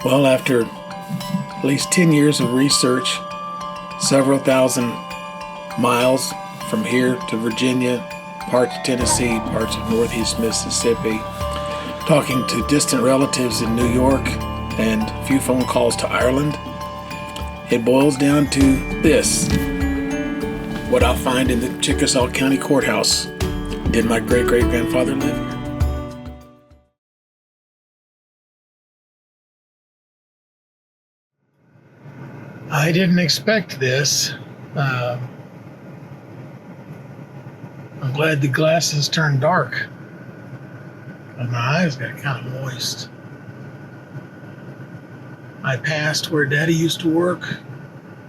Well, after at least 10 years of research, several thousand miles from here to Virginia, parts of Tennessee, parts of Northeast Mississippi, talking to distant relatives in New York, and a few phone calls to Ireland, it boils down to this: what I'll find in the Chickasaw County Courthouse. Did my great-great-grandfather live here? I didn't expect this. I'm glad the glasses turned dark. My eyes got kind of moist. I passed where Daddy used to work.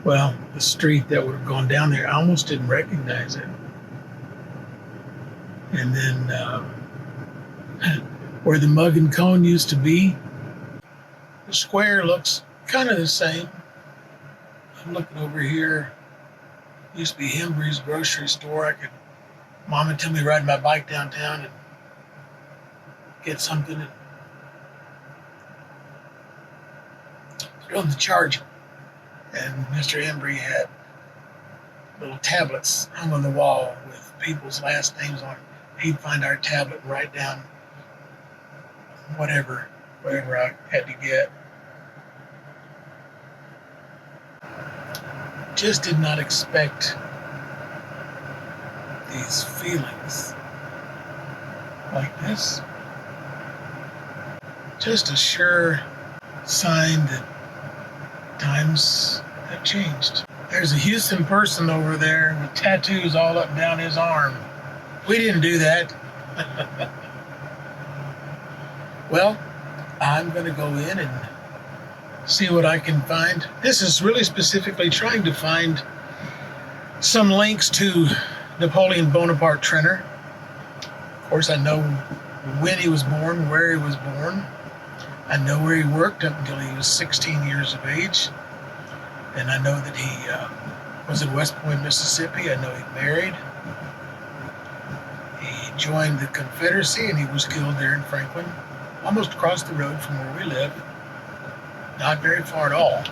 Well, the street that would have gone down there, I almost didn't recognize it. And then where the Mug and Cone used to be, the square looks kind of the same. I'm looking over here. Used to be Hembry's grocery store. Mom would tell me to ride my bike downtown and get something and put it on the charger. And Mr. Hembry had little tablets hung on the wall with people's last names on it. He'd find our tablet and write down whatever I had to get. Just did not expect these feelings like this. Just a sure sign that times have changed. There's a Houston person over there with tattoos all up and down his arm. We didn't do that. Well, I'm going to go in and see what I can find. This is really specifically trying to find some links to Napoleon Bonaparte Trenner. Of course, I know when he was born, where he was born. I know where he worked up until he was 16 years of age. And I know that he was in West Point, Mississippi. I know he married. He joined the Confederacy and he was killed there in Franklin, almost across the road from where we live. Not very far at all.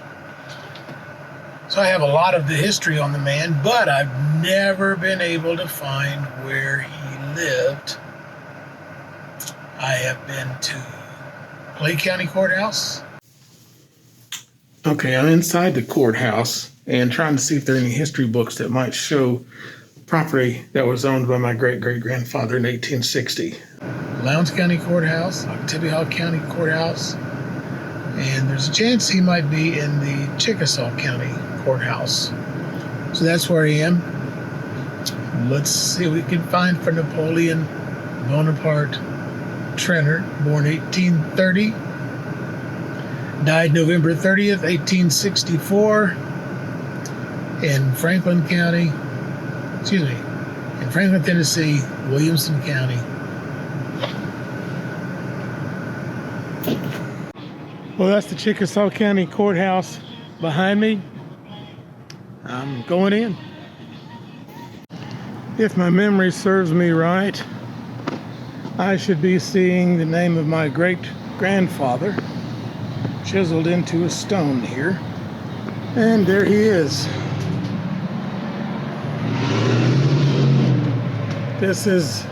So I have a lot of the history on the man, but I've never been able to find where he lived. I have been to Clay County Courthouse. Okay, I'm inside the courthouse and trying to see if there are any history books that might show property that was owned by my great-great-grandfather in 1860. Lowndes County Courthouse, Oktibbeha County Courthouse, and there's a chance he might be in the Chickasaw County Courthouse. So that's where I am. Let's see what we can find for Napoleon Bonaparte Trenner, born 1830, died November 30th, 1864, in Franklin, Tennessee, Williamson County. Well, that's the Chickasaw County Courthouse behind me. I'm going in. If my memory serves me right, I should be seeing the name of my great-grandfather chiseled into a stone here. And there he is. This is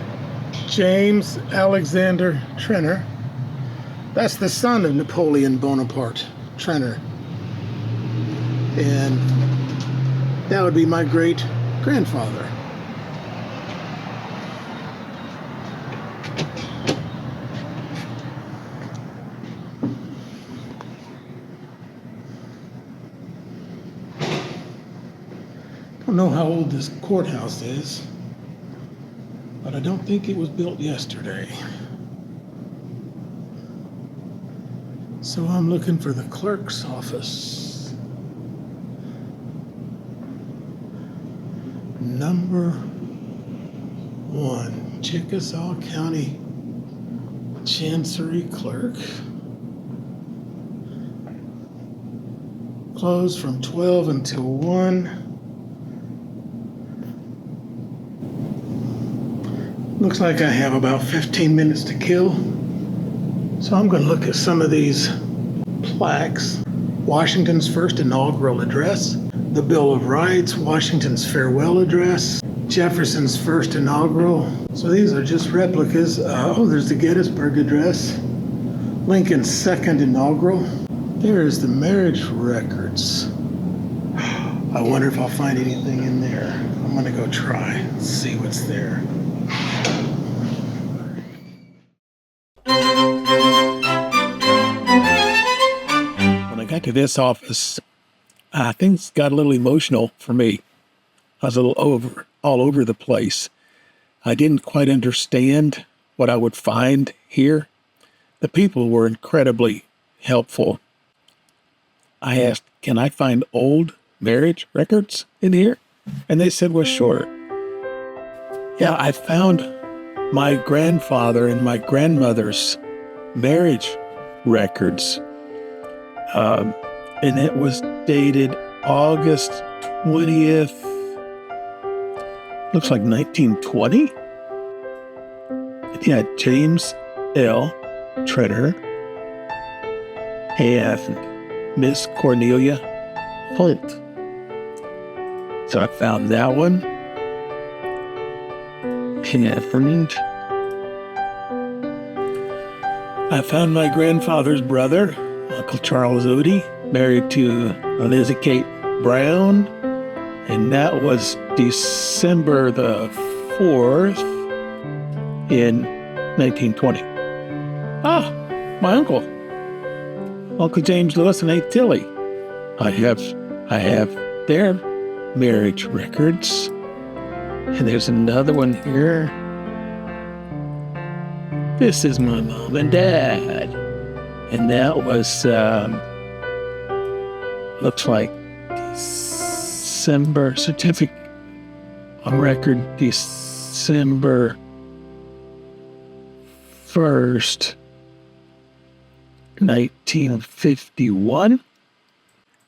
James Alexander Trenner. That's the son of Napoleon Bonaparte Trenner. And that would be my great-grandfather. I don't know how old this courthouse is, but I don't think it was built yesterday. So I'm looking for the clerk's office. Number 1, Chickasaw County Chancery Clerk. Closed from 12 until 1. Looks like I have about 15 minutes to kill. So I'm going to look at some of these plaques, Washington's first inaugural address, the Bill of Rights, Washington's farewell address, Jefferson's first inaugural. So these are just replicas. There's the Gettysburg Address, Lincoln's second inaugural. There's the marriage records. I wonder if I'll find anything in there. I'm gonna go try and see what's there. When I got to this office, things got a little emotional for me. I was a little all over the place. I didn't quite understand what I would find here. The people were incredibly helpful. I asked, can I find old marriage records in here? And they said, well, sure. Yeah, I found my grandfather and my grandmother's marriage records. And it was dated August 20th, looks like 1920. It had James L. Treader and Miss Cornelia Holt. So I found that one. And I found my grandfather's brother, Uncle Charles Odie, married to Lizzie Kate Brown. And that was December the 4th in 1920. My uncle, Uncle James Lewis and Aunt Tilly. I have their marriage records. And there's another one here. This is my mom and dad. And that was, looks like December, certificate on record, December 1st, 1951.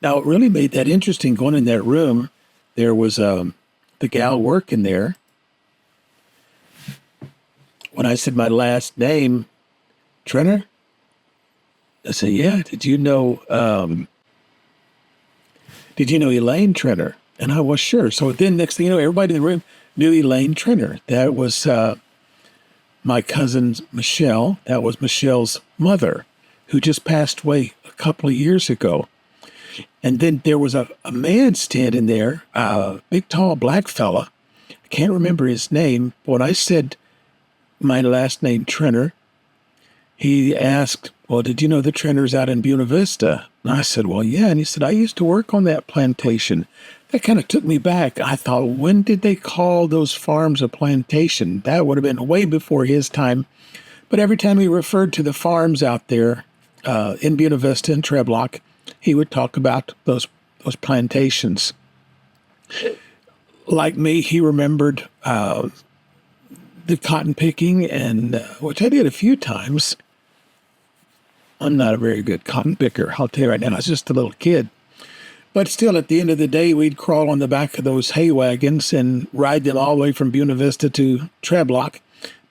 Now, it really made that interesting going in that room. There was the gal working there. When I said my last name, Trenner, I said, yeah, did you know Elaine Trenner? And I was sure. So then next thing you know, everybody in the room knew Elaine Trenner. That was my cousin Michelle. That was Michelle's mother, who just passed away a couple of years ago. And then there was a man standing there, a big, tall, black fella. I can't remember his name. But when I said my last name, Trenner, he asked, well, did you know the Trenners out in Buena Vista? And I said, well, yeah. And he said, I used to work on that plantation. That kind of took me back. I thought, when did they call those farms a plantation? That would have been way before his time. But every time he referred to the farms out there in Buena Vista and Treblock, he would talk about those plantations. Like me, he remembered the cotton picking, and which I did a few times. I'm not a very good cotton picker, I'll tell you right now. I was just a little kid. But still, at the end of the day, we'd crawl on the back of those hay wagons and ride them all the way from Buena Vista to Treblock,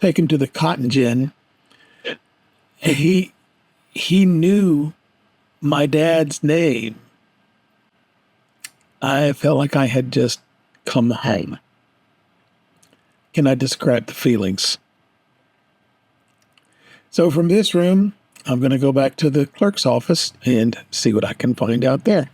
take them to the cotton gin. And he knew my dad's name. I felt like I had just come home. Can I describe the feelings? So from this room, I'm going to go back to the clerk's office and see what I can find out there.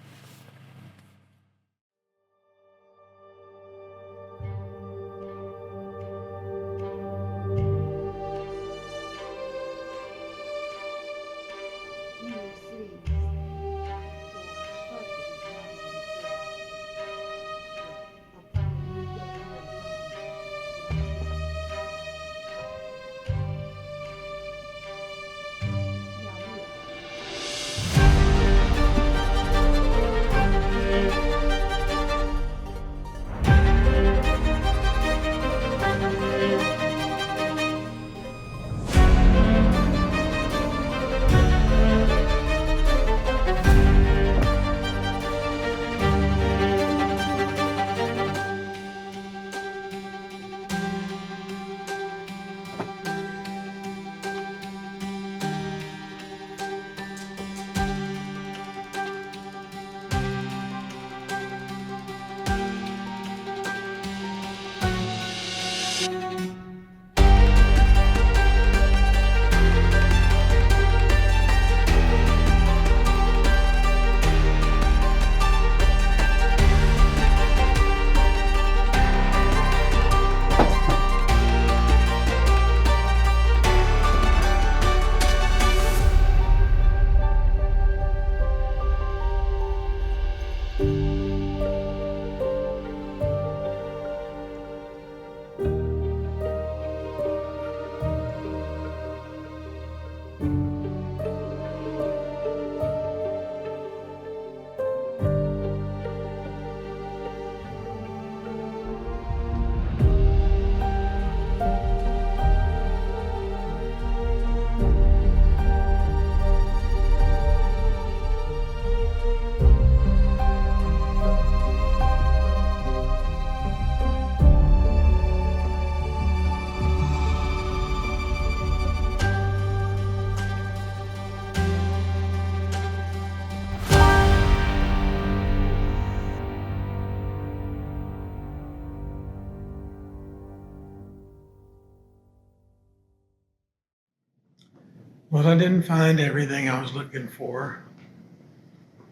Well, I didn't find everything I was looking for.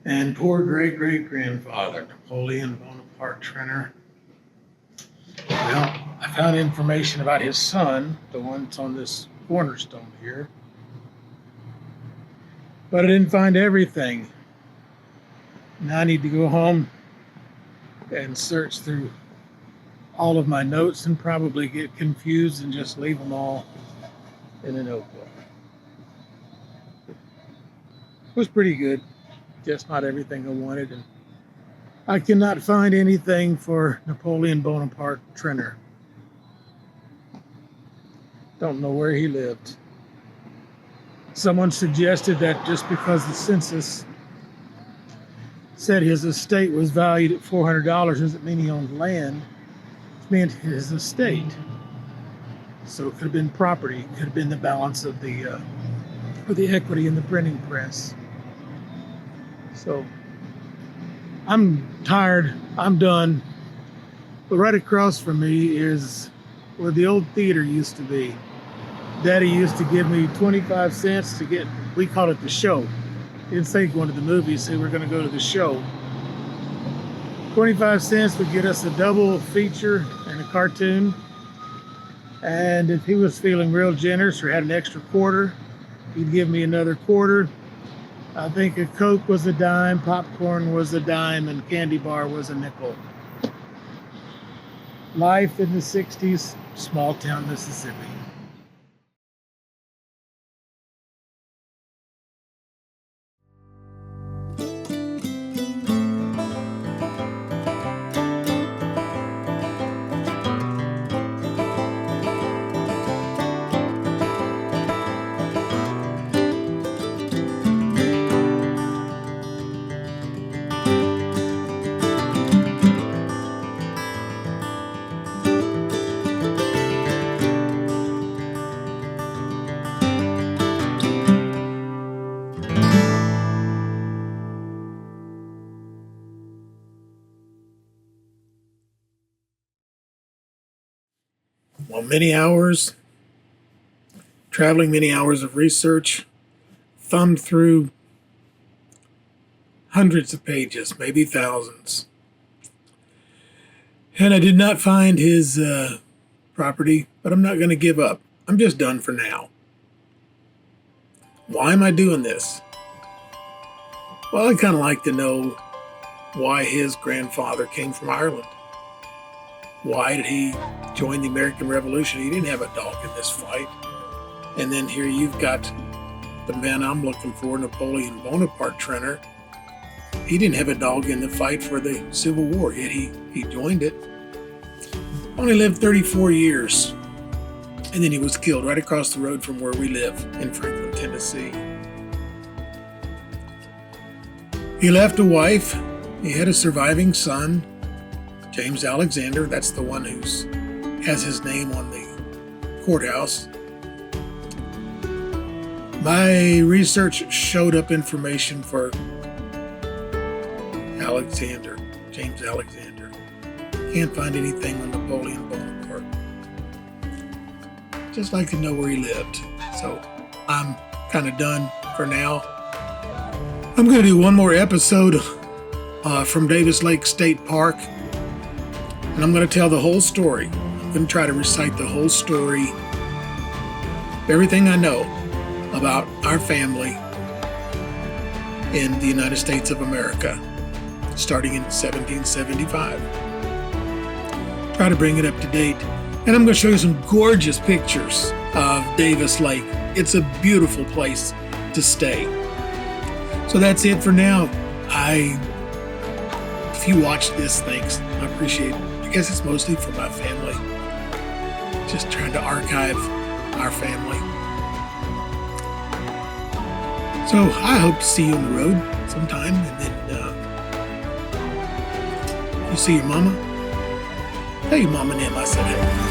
And poor great-great-grandfather, Napoleon Bonaparte Trenner. Well, I found information about his son, the one that's on this cornerstone here. But I didn't find everything. Now I need to go home and search through all of my notes and probably get confused and just leave them all in a notebook. It was pretty good, just not everything I wanted. And I cannot find anything for Napoleon Bonaparte Trenner. Don't know where he lived. Someone suggested that just because the census said his estate was valued at $400 doesn't mean he owned land. It meant his estate. So it could have been property. It could have been the balance of the equity in the printing press. So I'm tired. I'm done. But right across from me is where the old theater used to be. Daddy used to give me 25 cents to get, we called it the show. He didn't say going to the movies, say we're going to go to the show. 25 cents would get us a double feature and a cartoon. And if he was feeling real generous or had an extra quarter, he'd give me another quarter. I think a Coke was a dime, popcorn was a dime, and candy bar was a nickel. Life in the 60s, small town Mississippi. Well, many hours, traveling many hours of research, thumbed through hundreds of pages, maybe thousands. And I did not find his property, but I'm not going to give up. I'm just done for now. Why am I doing this? Well, I'd kind of like to know why his grandfather came from Ireland. Why did he join the American Revolution? He didn't have a dog in this fight. And then here you've got the man I'm looking for, Napoleon Bonaparte Trenner. He didn't have a dog in the fight for the Civil War, yet he joined it. Only lived 34 years. And then he was killed right across the road from where we live in Franklin, Tennessee. He left a wife. He had a surviving son, James Alexander. That's the one who has his name on the courthouse. My research showed up information for Alexander, James Alexander. Can't find anything on Napoleon Bonaparte. Just like to know where he lived. So I'm kind of done for now. I'm going to do one more episode from Davis Lake State Park. And I'm going to tell the whole story. I'm going to try to recite the whole story, everything I know about our family in the United States of America, starting in 1775. Try to bring it up to date. And I'm going to show you some gorgeous pictures of Davis Lake. It's a beautiful place to stay. So that's it for now. If you watch this, thanks. I appreciate it. I guess it's mostly for my family. Just trying to archive our family. So I hope to see you on the road sometime. And then you see your mama. Tell your mama and them I said hey.